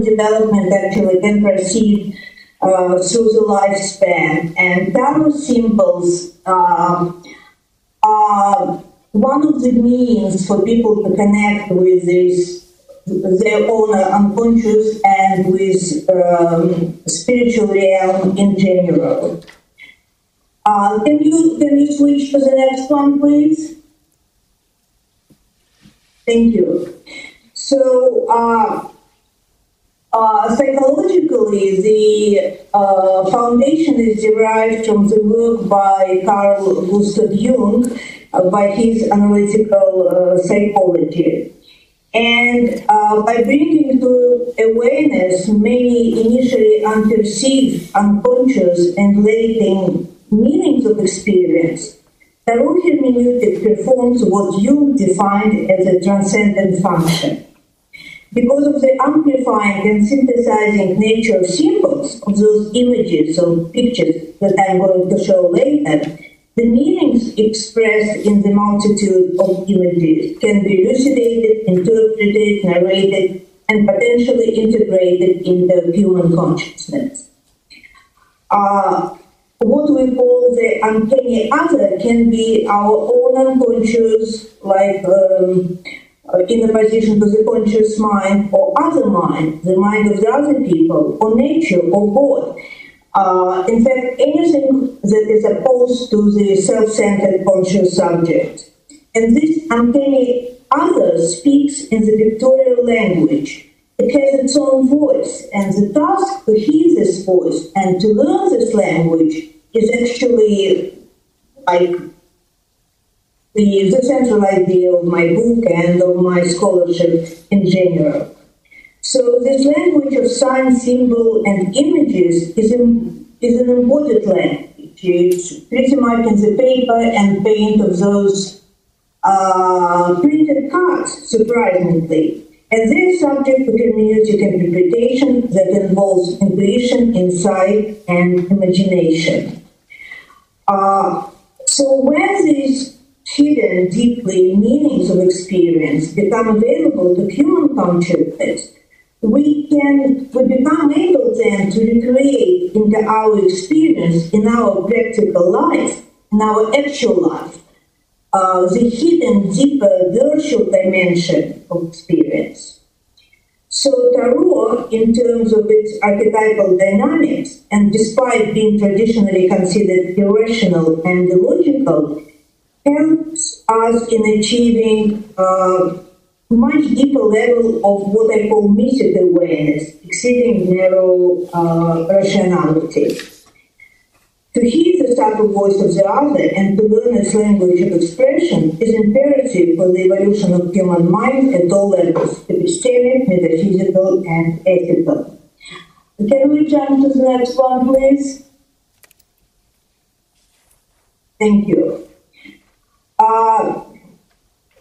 development actually can proceed through the lifespan. And tarot symbols are one of the means for people to connect with their own unconscious and with spiritual realm in general. Can you switch to the next one, please? Thank you. So, psychologically, the foundation is derived from the work by Carl Gustav Jung, by his analytical psychology. And by bringing to awareness many initially unperceived, unconscious, and latent meanings of experience, tarot hermeneutic performs what Jung defined as a transcendent function. Because of the amplifying and synthesizing nature of symbols, of those images or pictures that I'm going to show later, the meanings expressed in the multitude of images can be elucidated, interpreted, narrated, and potentially integrated into human consciousness. What we call the uncanny other can be our own unconscious, like in opposition to the conscious mind, or other mind, the mind of the other people, or nature, or God. In fact, anything that is opposed to the self-centered conscious subject. And this uncanny other speaks in the pictorial language. It has its own voice, and the task to hear this voice and to learn this language is actually like the central idea of my book and of my scholarship in general. So this language of sign, symbol, and images is an embodied language. It's pretty much in the paper and paint of those printed cards, surprisingly. And they're subject to hermeneutic interpretation that involves intuition, insight, and imagination. So when these hidden, deeply meanings of experience become available to human consciousness, we become able then to recreate into our experience in our practical life, in our actual life, the hidden, deeper virtual dimension of experience. So tarot, in terms of its archetypal dynamics, and despite being traditionally considered irrational and illogical, helps us in achieving much deeper level of what I call mystic awareness, exceeding narrow rationality. To hear the subtle voice of the other and to learn its language of expression is imperative for the evolution of human mind at all levels, epistemic, metaphysical, and ethical. Can we jump to the next one, please? Thank you.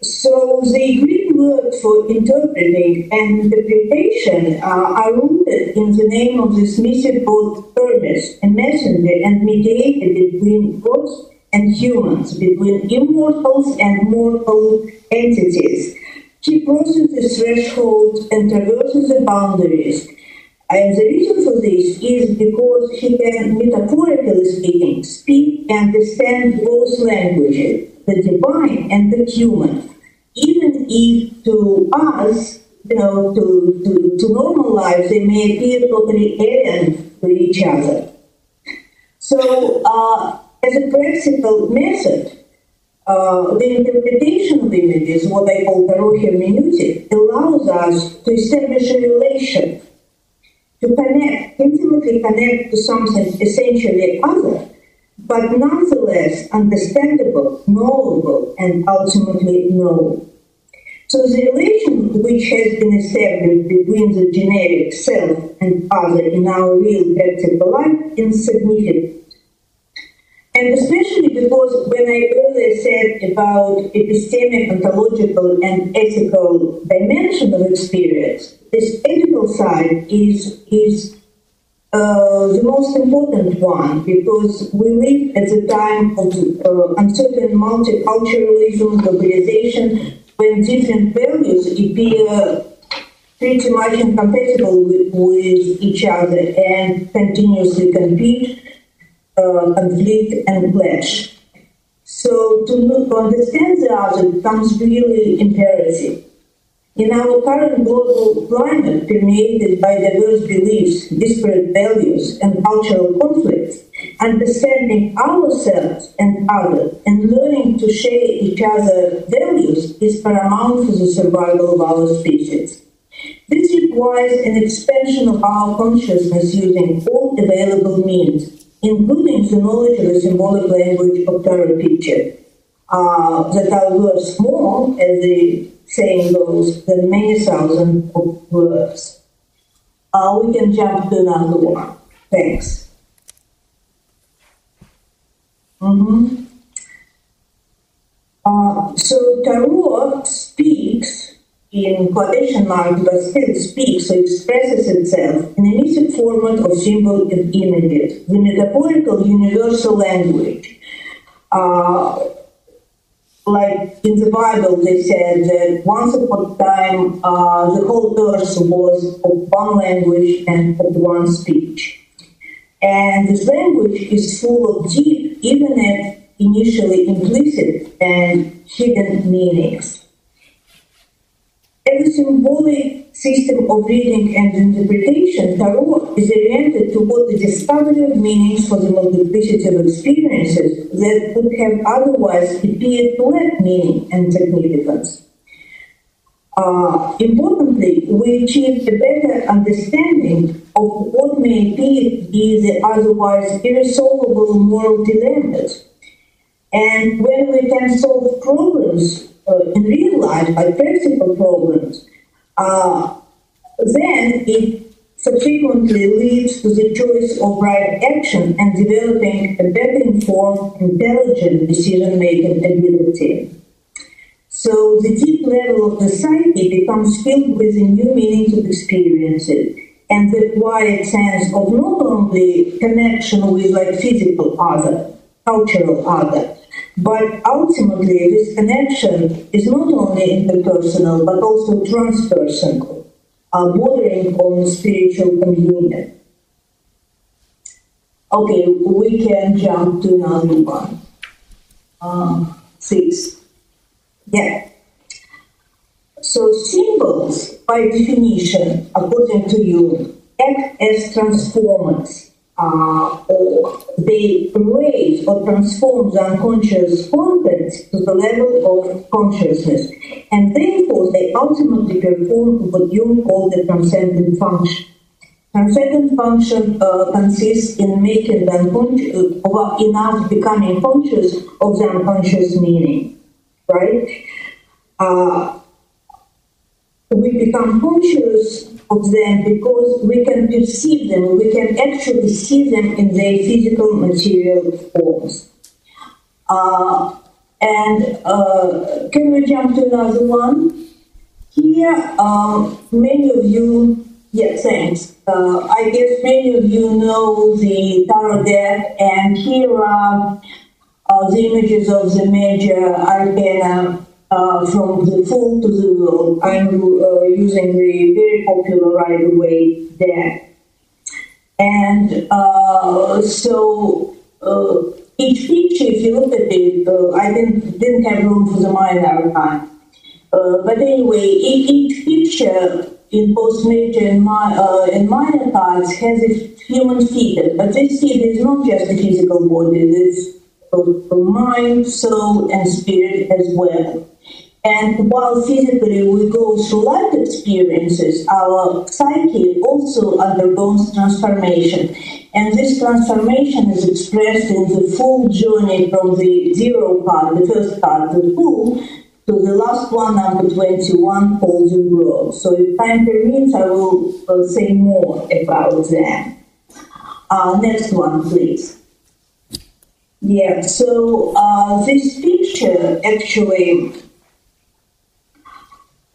So the Greek words for interpreting and interpretation are rooted in the name of this mystic god Hermes, a messenger and mediator between gods and humans, between immortals and mortal entities. He crosses the thresholds and traverses the boundaries. And the reason for this is because he can, metaphorically speaking, speak and understand both languages, the divine and the human. Even if to us, to normal life, they may appear totally alien to each other. So, as a practical method, the interpretation of images, what I call tarot hermeneutic, allows us to establish a relation, to connect, intimately connect to something essentially other, but nonetheless understandable, knowable, and ultimately known. So the relation which has been established between the generic self and other in our real practical life is significant. And especially because when I earlier said about epistemic, ontological, and ethical dimension of experience, this ethical side is the most important one, because we live at the time of uncertain multiculturalism, globalization, when different values appear pretty much incompatible with each other and continuously compete, conflict, and clash. So to understand the other becomes really imperative. In our current global climate, permeated by diverse beliefs, disparate values, and cultural conflicts, understanding ourselves and others and learning to share each other's values is paramount for the survival of our species. This requires an expansion of our consciousness using all available means, including the knowledge of the symbolic language of terror picture, that are worth more, as the saying goes, than many thousands of words. We can jump to another one. Thanks. So Tarot speaks, in quotation marks, but still speaks or expresses itself in a mythic format of symbols and images, the metaphorical universal language. Like in the Bible, they said that once upon a time, the whole earth was of one language and of one speech. And this language is full of deep, even if initially implicit and hidden meanings. As a symbolic system of reading and interpretation, Tarot is oriented toward the discovery of meanings for the multiplicity of experiences that would have otherwise appeared to lack meaning and significance. Importantly, we achieve a better understanding of what may appear to be the otherwise irresolvable moral dilemmas. And when we can solve problems in real life, like practical problems, then it subsequently leads to the choice of right action and developing a better informed, intelligent decision-making ability. So the deep level of the psyche becomes filled with the new meanings of experiences and the quiet sense of not only connection with like physical other, cultural other, but ultimately this connection is not only interpersonal but also transpersonal, bordering on spiritual communion. Okay, we can jump to another one. 6. Yeah. So symbols, by definition, according to Jung, act as transformers, or they raise or transform the unconscious content to the level of consciousness, and therefore they ultimately perform what Jung called the transcendent function. Transcendent function consists in making the unconscious, in us becoming conscious of the unconscious meaning, right? We become conscious of them because we can perceive them, we can actually see them in their physical material forms. Can we jump to another one? Here, many of you, yeah, thanks. I guess many of you know the tarot deck, and here are the images of the major arcana from the full to the world. I'm using the very popular Rider-Waite deck. And each picture, if you look at it, I didn't have room for the minor arcana. But anyway, each picture in both major and minor cards has a human figure. But this figure is not just a physical body, it's a mind, soul, and spirit as well. And while physically we go through life experiences, our psyche also undergoes transformation. And this transformation is expressed in the full journey from the 0 card, the first card, the full, to the last one, number 21, called the world. So if time permits, I will say more about them. Next one, please. Yeah, so this picture actually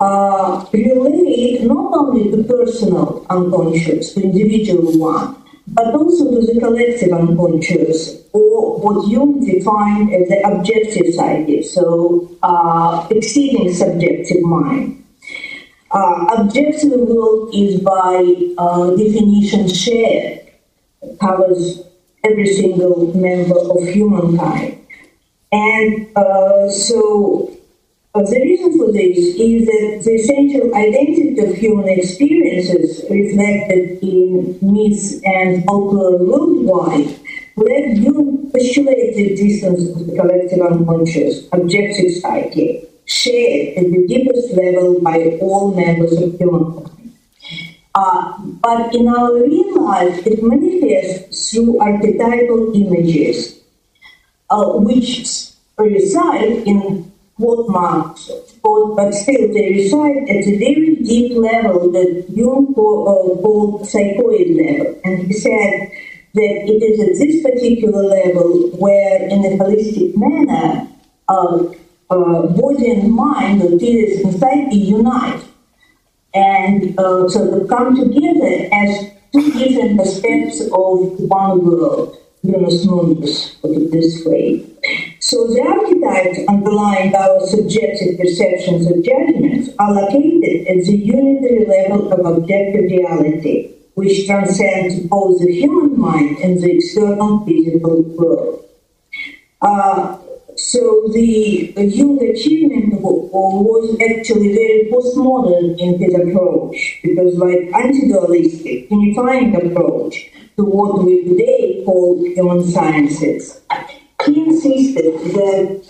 relate not only to personal unconscious, to individual one, but also to the collective unconscious, or what Jung defined as the objective psyche, so exceeding subjective mind. Objective world is by definition shared, covers every single member of humankind. And the reason for this is that the essential identity of human experiences reflected in myths and folklore worldwide led Jung postulate the existence of the collective unconscious, objective psyche, shared at the deepest level by all members of humankind. But in our real life, it manifests through archetypal images, which reside in quote marks, but still they reside at a very deep level that Jung called psychoid level. And he said that it is at this particular level where, in a holistic manner, body and mind, or theories and psyche, unite. And so they come together as two different aspects of one world, unus mundus, put it this way. So the archetypes underlying our subjective perceptions and judgments are located at the unitary level of objective reality, which transcends both the human mind and the external physical world. So the Jung achievement was actually very postmodern in his approach, because like anti-dualistic, unifying approach to what we today call human sciences. He insisted that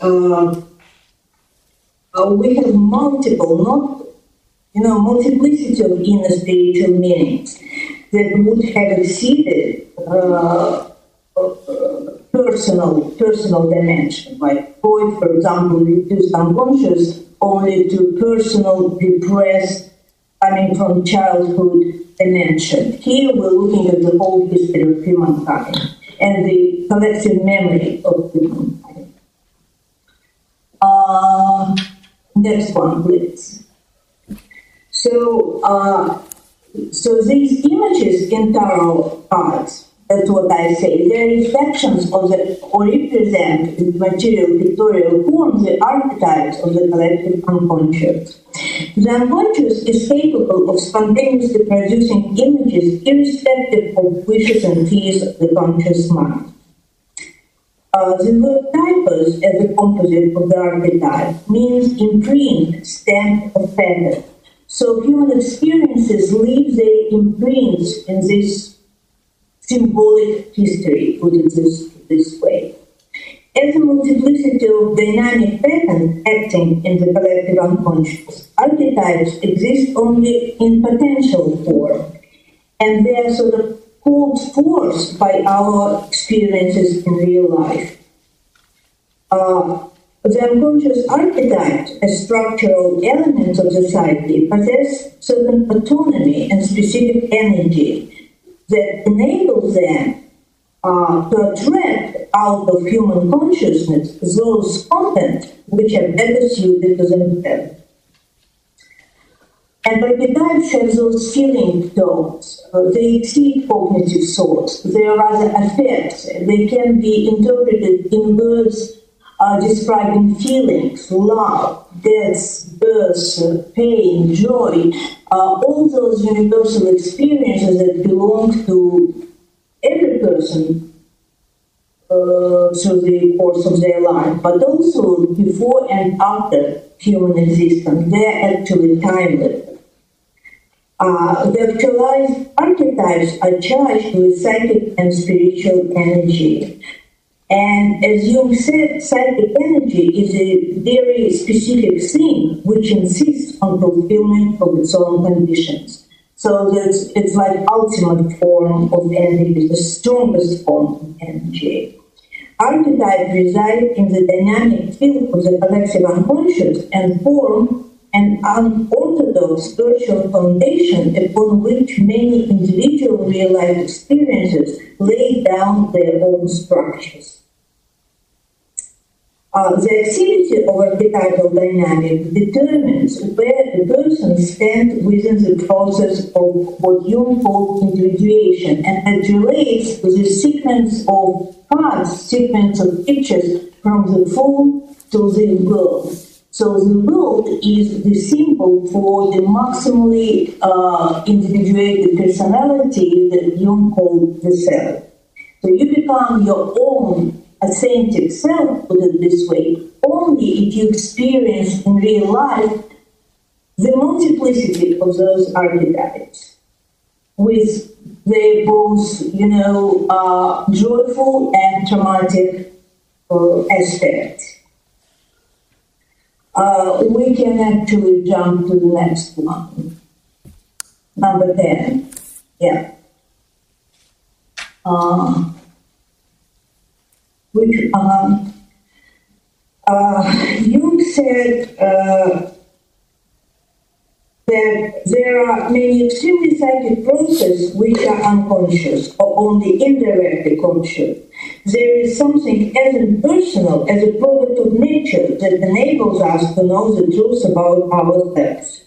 we have multiplicity of inner spiritual meanings that would have exceeded personal dimension. Like Freud, for example, reduced unconscious only to personal, repressed, from childhood dimension. Here we're looking at the whole history of humankind and the collective memory of humankind. Next one, please. So these images in tarot cards, that's what I say, they're reflections of or represent in material pictorial form the archetypes of the collective unconscious. The unconscious is capable of spontaneously producing images irrespective of wishes and fears of the conscious mind. The word typos as a composite of the archetype means imprint, stamp, or pattern. So human experiences leave their imprints in this symbolic history, put it this way. As a multiplicity of dynamic patterns acting in the collective unconscious, archetypes exist only in potential form, and they are sort of called forth by our experiences in real life. The unconscious archetypes, as structural elements of the psyche, possess certain autonomy and specific energy that enables them to attract out of human consciousness those content which are better suited to themselves. And archetypes have those feeling tones. They exceed cognitive thoughts. They are rather affects. They can be interpreted in words describing feelings, love, death, birth, pain, joy, all those universal experiences that belong to every person through the course of their life, but also before and after human existence. They're actually timeless. The actualized archetypes are charged with psychic and spiritual energy. And as Jung said, psychic energy is a very specific thing which insists on fulfillment of its own conditions. So it's like ultimate form of energy, the strongest form of energy. Archetypes reside in the dynamic field of the collective unconscious and form an unorthodox spiritual foundation upon which many individual real-life experiences lay down their own structures. The activity of archetypal dynamic determines where a person stands within the process of what Jung called individuation, and it relates to the sequence of cards, sequence of pictures from the full to the world. So the world is the symbol for the maximally individuated personality that Jung called the self. So you become your own authentic self, put it this way, only if you experience in real life the multiplicity of those archetypes, with their both, joyful and traumatic aspects. We can actually jump to the next one. Number 10. Yeah. Jung said that there are many extremely psychic processes which are unconscious or only indirectly conscious. There is something as impersonal as a product of nature that enables us to know the truth about ourselves.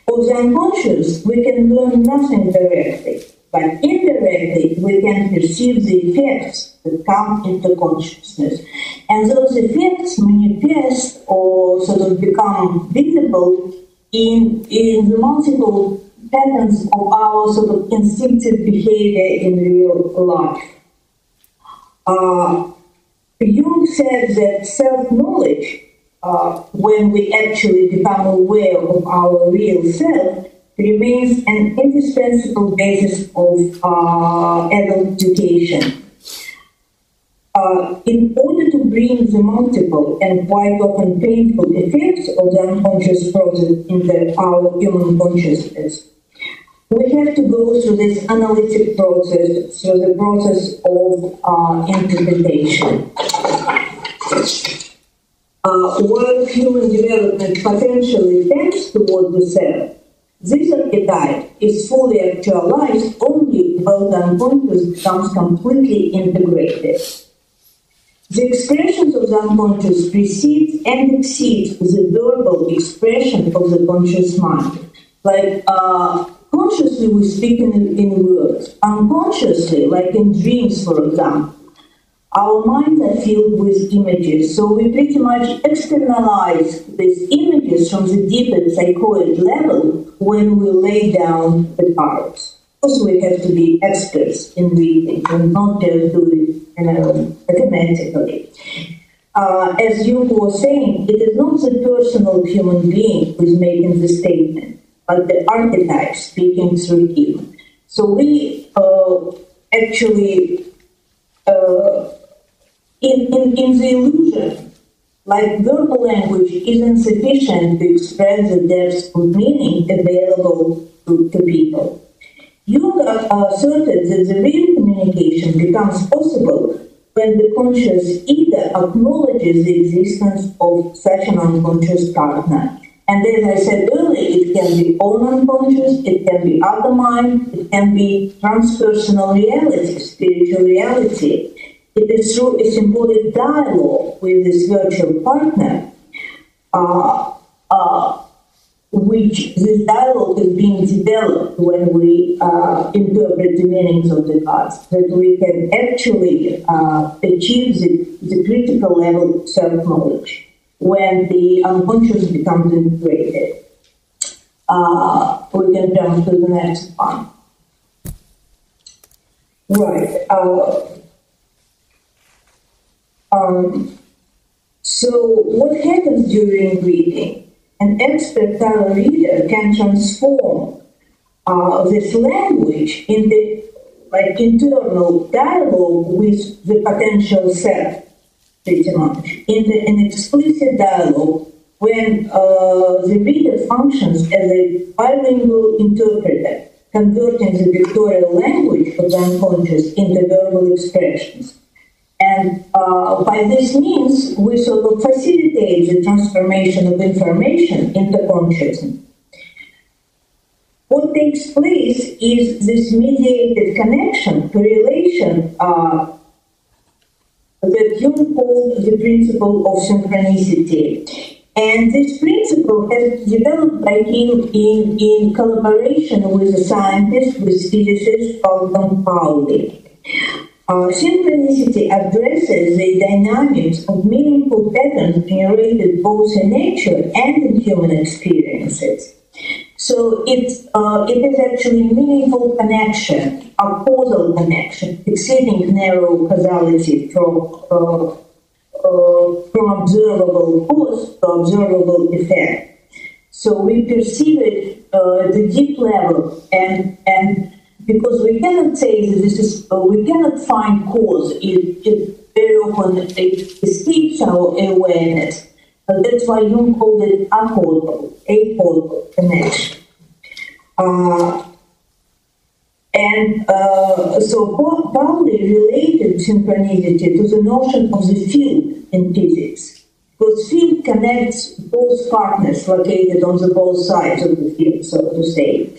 Of the unconscious, we can learn nothing directly, but indirectly we can perceive the effects that come into consciousness. And those effects manifest or sort of become visible in the multiple patterns of our sort of instinctive behavior in real life. Jung said that self-knowledge, when we actually become aware of our real self, remains an indispensable basis of adult education. In order to bring the multiple and quite often painful effects of the unconscious process into our human consciousness, we have to go through this analytic process, through the process of interpretation. While human development potentially tends toward the self, this archetype is fully actualized only while the unconscious becomes completely integrated. The expressions of the unconscious precedes and exceeds the verbal expression of the conscious mind. Like consciously we speak in words, unconsciously, like in dreams, for example, our minds are filled with images, so we pretty much externalize these images from the deeper psychoid level when we lay down the cards. Also, we have to be experts in reading and not just do it automatically. As Jung was saying, it is not the personal human being who is making the statement, but the archetype speaking through him. So we actually, in the illusion, like verbal language isn't sufficient to express the depth of meaning available to people. Jung asserted that the real communication becomes possible when the conscious either acknowledges the existence of such an unconscious partner. And as I said earlier, it can be own unconscious, it can be other mind, it can be transpersonal reality, spiritual reality. It is through a symbolic dialogue with this virtual partner, which this dialogue is being developed when we interpret the meanings of the cards, that we can actually achieve the critical level of self-knowledge when the unconscious becomes integrated. We can jump to the next one. Right. So what happens during reading? An expert tarot reader can transform this language in the internal dialogue with the potential self, pretty much, into an explicit dialogue when the reader functions as a bilingual interpreter, converting the pictorial language of the unconscious into verbal expressions. And by this means, we sort of facilitate the transformation of information into consciousness. What takes place is this mediated connection, correlation, that Jung called the principle of synchronicity. And this principle has developed by him in collaboration with a scientist, with physicist Pauli. Synchronicity addresses the dynamics of meaningful patterns generated both in nature and in human experiences. So it is actually meaningful connection, a causal connection, exceeding narrow causality from observable cause to observable effect. So we perceive it at the deep level, and because we cannot say that this is, we cannot find cause. It very often it escapes our awareness. That's why Jung called it acausal connection. So Pauli related synchronicity to the notion of the field in physics, because field connects both partners located on the both sides of the field, so to say.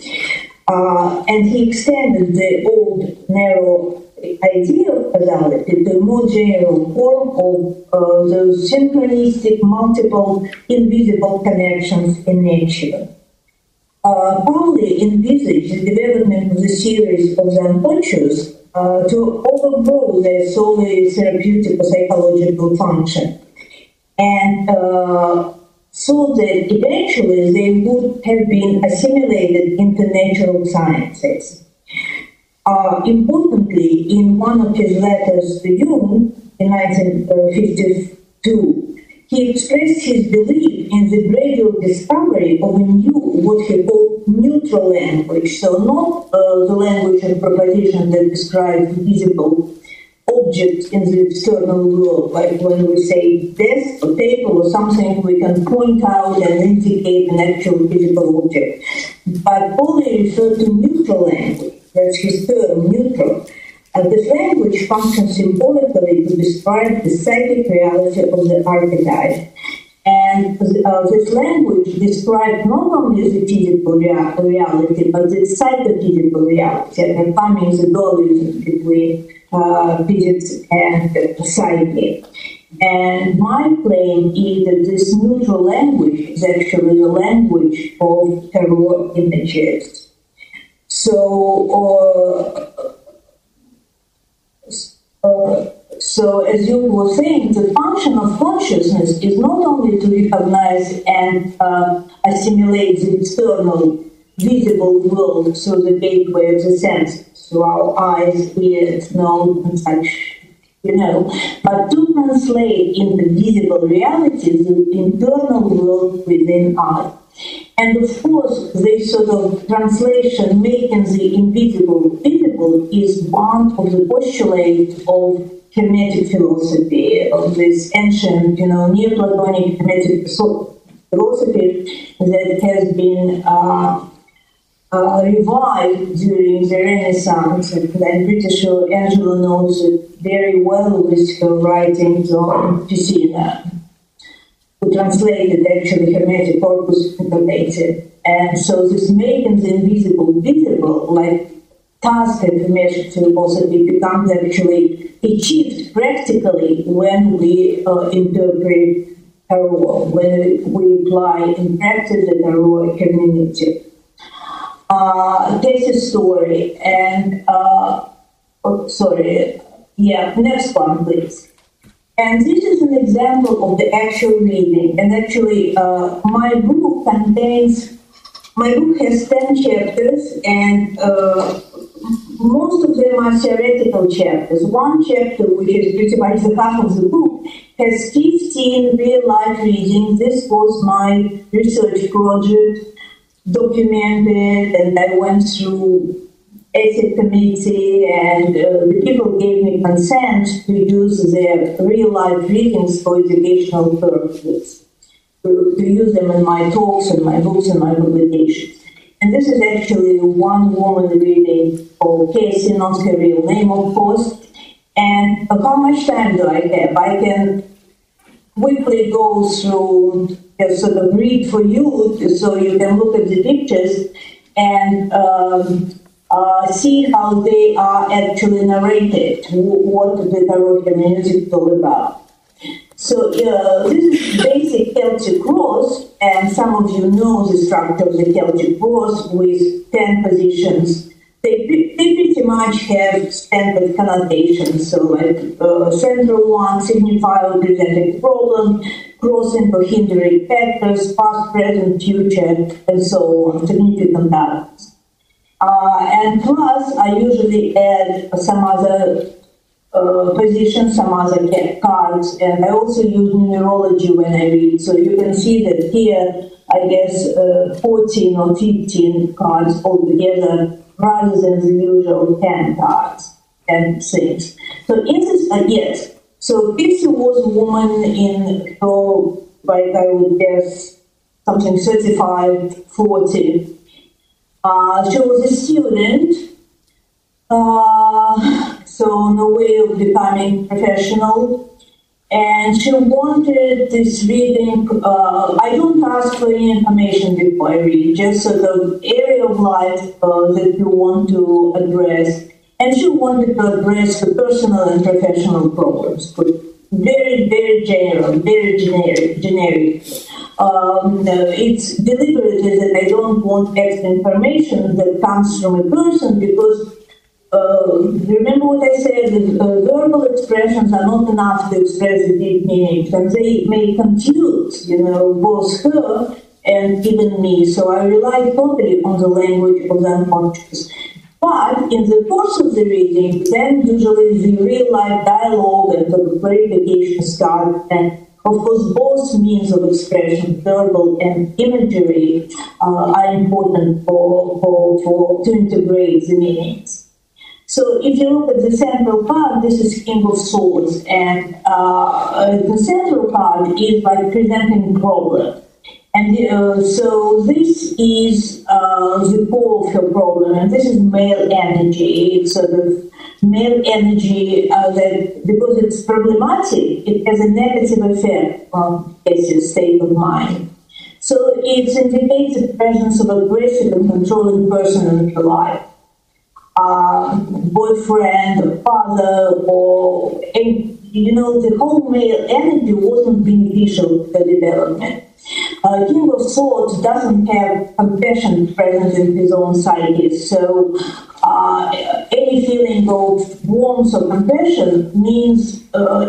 And he extended the old narrow idea of causality to a more general form of those synchronistic, multiple, invisible connections in nature. Pauli envisaged the development of the series of the unconscious to overgrow their solely therapeutic or psychological function, and so that eventually they would have been assimilated into natural sciences. Importantly, in one of his letters to Jung in 1952, he expressed his belief in the gradual discovery of a new, what he called neutral language, so not the language of proposition that describes visible objects in the external world, like when we say desk or table or something we can point out and indicate an actual physical object. But Pauli referred to neutral language. That's his term, neutral. This language functions symbolically to describe the psychic reality of the archetype. And this language describes not only the physical reality, but the psychophysical reality, and coming the dualism between physics and psyche. And my claim is that this neutral language is actually the language of tarot images. So as you were saying, the function of consciousness is not only to recognize and assimilate the external visible world through the gateway of the senses, through our eyes, ears, nose, and such, but to translate into visible reality the internal world within us. And of course, this sort of translation, making the invisible visible, is one of the postulates of Hermetic philosophy, of this ancient, Neoplatonic Hermetic philosophy that has been revived during the Renaissance. And I'm pretty sure Angela knows it very well with her writings on Piscina, who translated actually Hermetic corpus interpreted. And so this making the invisible visible, like task of Hermetic philosophy, becomes actually achieved practically when we interpret tarot, when we apply in practice the tarot hermeneutic. Case story and next one, please. And this is an example of the actual reading. And actually, my book has 10 chapters, and most of them are theoretical chapters. One chapter, which is pretty much the half of the book, has 15 real-life readings. This was my research project, documented, and I went through ethics committee, and the people gave me consent to use their real-life readings for educational purposes, to use them in my talks and my books and my publications. And this is actually one woman reading for Casey, not her real name, of course. And how much time do I have? I can quickly go through, sort of read for you, so you can look at the pictures and see how they are actually narrated, what the tarot hermeneutic is all about. So this is basic Celtic cross, and some of you know the structure of the Celtic cross with 10 positions. They pretty much have standard connotations. So like central one, signify or present a problem, crossing or hindering factors, past, present, future, and so on, significant others. And plus, I usually add some other positions, some other cards, and I also use numerology when I read. So you can see that here, I guess 14 or 15 cards altogether, rather than the usual 10 cards and things. So in this, yes, so Pixie was a woman in her, like I would guess, something 35, 40. She was a student, so on the way of becoming professional, and she wanted this reading. I don't ask for any information before I read, just sort of area of life that you want to address. And she wanted to address the personal and professional problems, but very, very general, very generic. It's deliberately that I don't want extra information that comes from a person because remember what I said, verbal expressions are not enough to express the deep meanings, and they may confuse, both her and even me. So I rely totally on the language of the unconscious. But in the course of the reading, then usually the real-life dialogue and the clarification start, and of course both means of expression, verbal and imagery, are important to integrate the meanings. So if you look at the central card, this is King of Swords, and the central card is like presenting problem. And so this is the core of her problem, and this is male energy. It's sort of male energy that, because it's problematic, it has a negative effect on Cassie's state of mind. So it indicates the presence of aggressive and controlling person in her life. Boyfriend, or father, or, the whole male energy wasn't beneficial to the development. King of Swords doesn't have compassion present in his own psyche, so any feeling of warmth or compassion means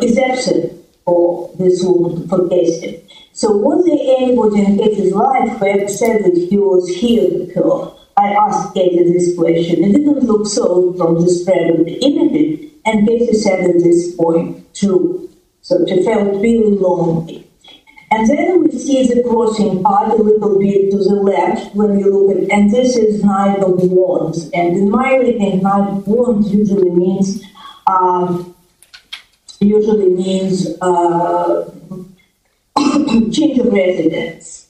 is absent for this woman, for Cassie. So was there anybody in Cassie's life who ever said that he was here with her? I asked Cassie this question. It didn't look so from the spread of the images, and Cassie said at this point, true. So she felt really lonely. And then we see the crossing part a little bit to the left when you look at, and this is Knight of Wands. And in my reading, Knight of Wands usually means change of residence.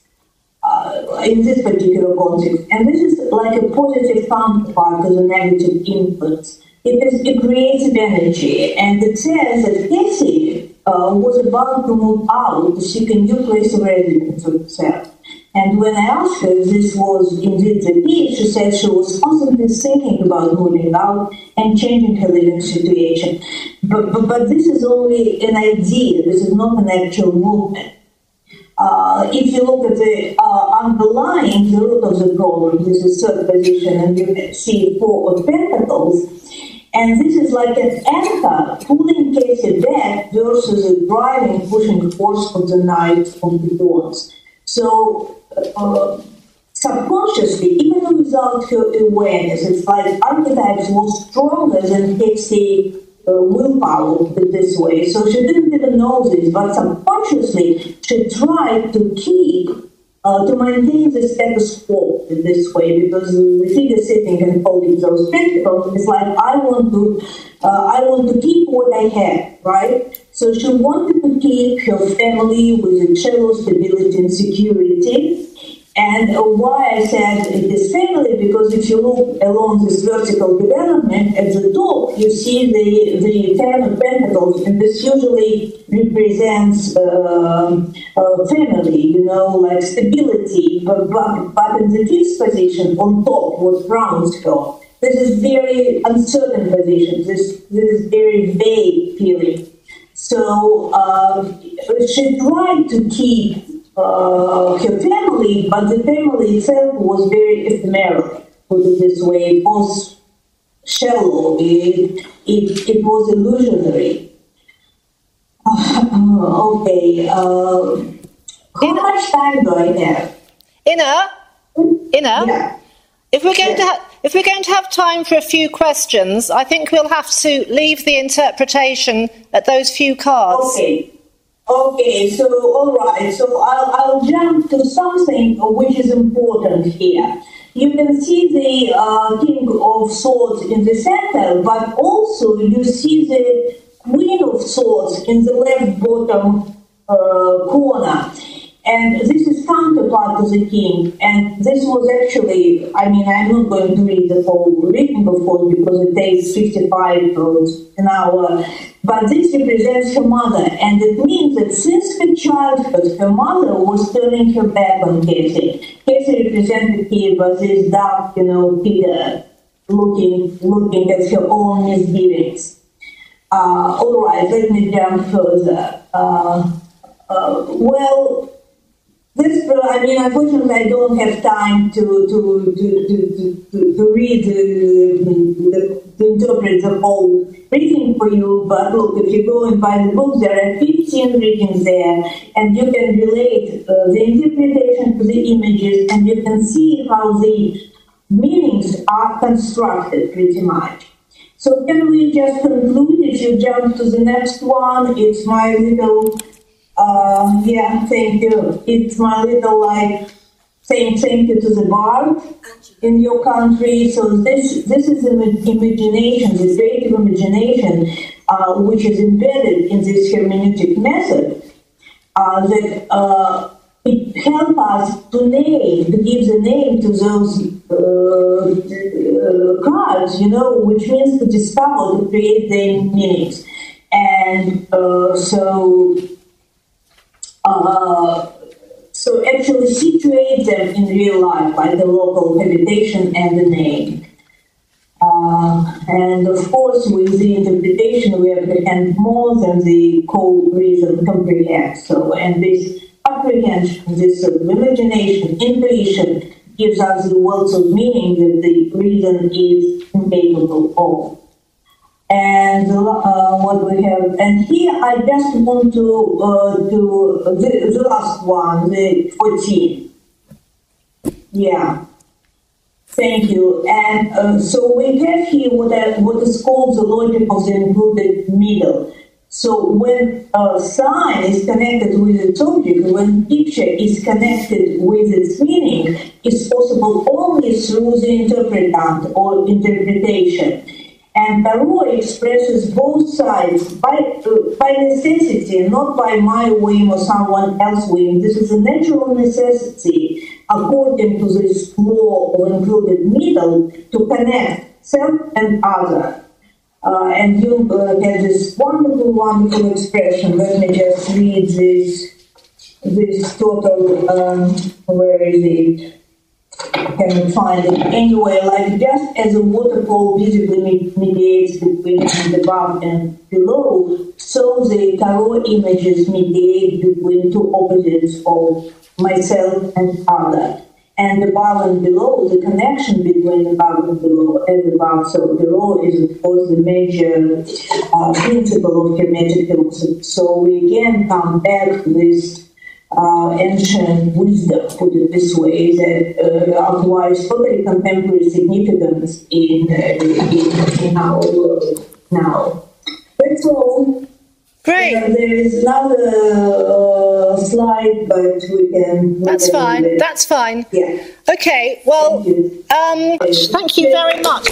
In this particular context. And this is like a positive counterpart to the negative influence. It creates energy, and it says that Cassie was about to move out to seek a new place of residence for herself. And when I asked her if this was indeed the case, she said she was constantly thinking about moving out and changing her living situation. But this is only an idea, this is not an actual movement. If you look at the underlying, the root of the problem, this is third position, and you can see Four of Pentacles, and this is like an anchor pulling Cassie back versus a driving, pushing force of the Knight of the Wands. So subconsciously, even without her awareness, it's like archetypes were stronger than Cassie willpower this way. So she didn't even know this, but subconsciously she tried to keep, to maintain the status quo in this way, because the figure sitting and holding those pentacles is like, I want to keep what I have, right? So she wanted to keep her family with a shallow stability and security. And why I said it is family, because if you look along this vertical development at the top, you see the Ten of Pentacles, and this usually represents family, like stability. But in the fifth position on top, what grounds her, this is very uncertain position. This is very vague feeling. So she tried to keep her family, but the family itself was very ephemeral, put it this way. It was shallow. It was illusionary. Okay. How much time do I have? Inna. Yeah. If we're going to have time for a few questions, I think we'll have to leave the interpretation at those few cards. Okay. So all right. So I'll jump to something which is important here. You can see the King of Swords in the center, but also you see the Queen of Swords in the left bottom corner. And this is counterpart to the king. And this was actually, I mean, I'm not going to read the whole reading, of course, because it takes 55 an hour. But this represents her mother. And it means that since her childhood, her mother was turning her back on Cassie. Cassie represented here by this dark, figure looking at her own misgivings. All right, let me jump further. Unfortunately, I don't have time to read to interpret the whole reading for you. But look, if you go and buy the book, there are 15 readings there, and you can relate the interpretation to the images, and you can see how the meanings are constructed pretty much. So can we just conclude? If you jump to the next one, it's my little. Thank you. It's my little saying thank you to the bard in your country. So this is an imagination, the creative imagination, which is embedded in this hermeneutic method, that it helps us to give the name to those cards, which means to discover, to create their meanings. And so actually situate them in real life, like the local habitation and the name. And of course, with the interpretation, we apprehend more than the cold reason comprehends. So, and this apprehension, this sort of imagination, intuition, gives us the words of meaning that the reason is incapable of. And what we have, and here I just want to the last one, the 14. Yeah, thank you. And so we have here what is called the logic of the included middle. So when a sign is connected with its object, when picture is connected with its meaning, it's possible only through the interpretant or interpretation. And Tarot expresses both sides by necessity, not by my whim or someone else's whim. This is a natural necessity, according to this law of included middle, to connect self and other. And you have this wonderful expression. Let me just read this total, where is it? Can you find it? Anyway, like just as a waterfall visibly mediates between the above and below, so the tarot images mediate between two opposites of myself and other. And above and below, the connection between above and below, as above, so below is, of course, the major principle of Hermetic philosophy. So we again come back to this ancient wisdom, put it this way, that acquires totally contemporary significance in our world now. That's all. Great. There is another slide, but we can. That's fine. That's fine. Yeah. Okay. Well, thank you very much.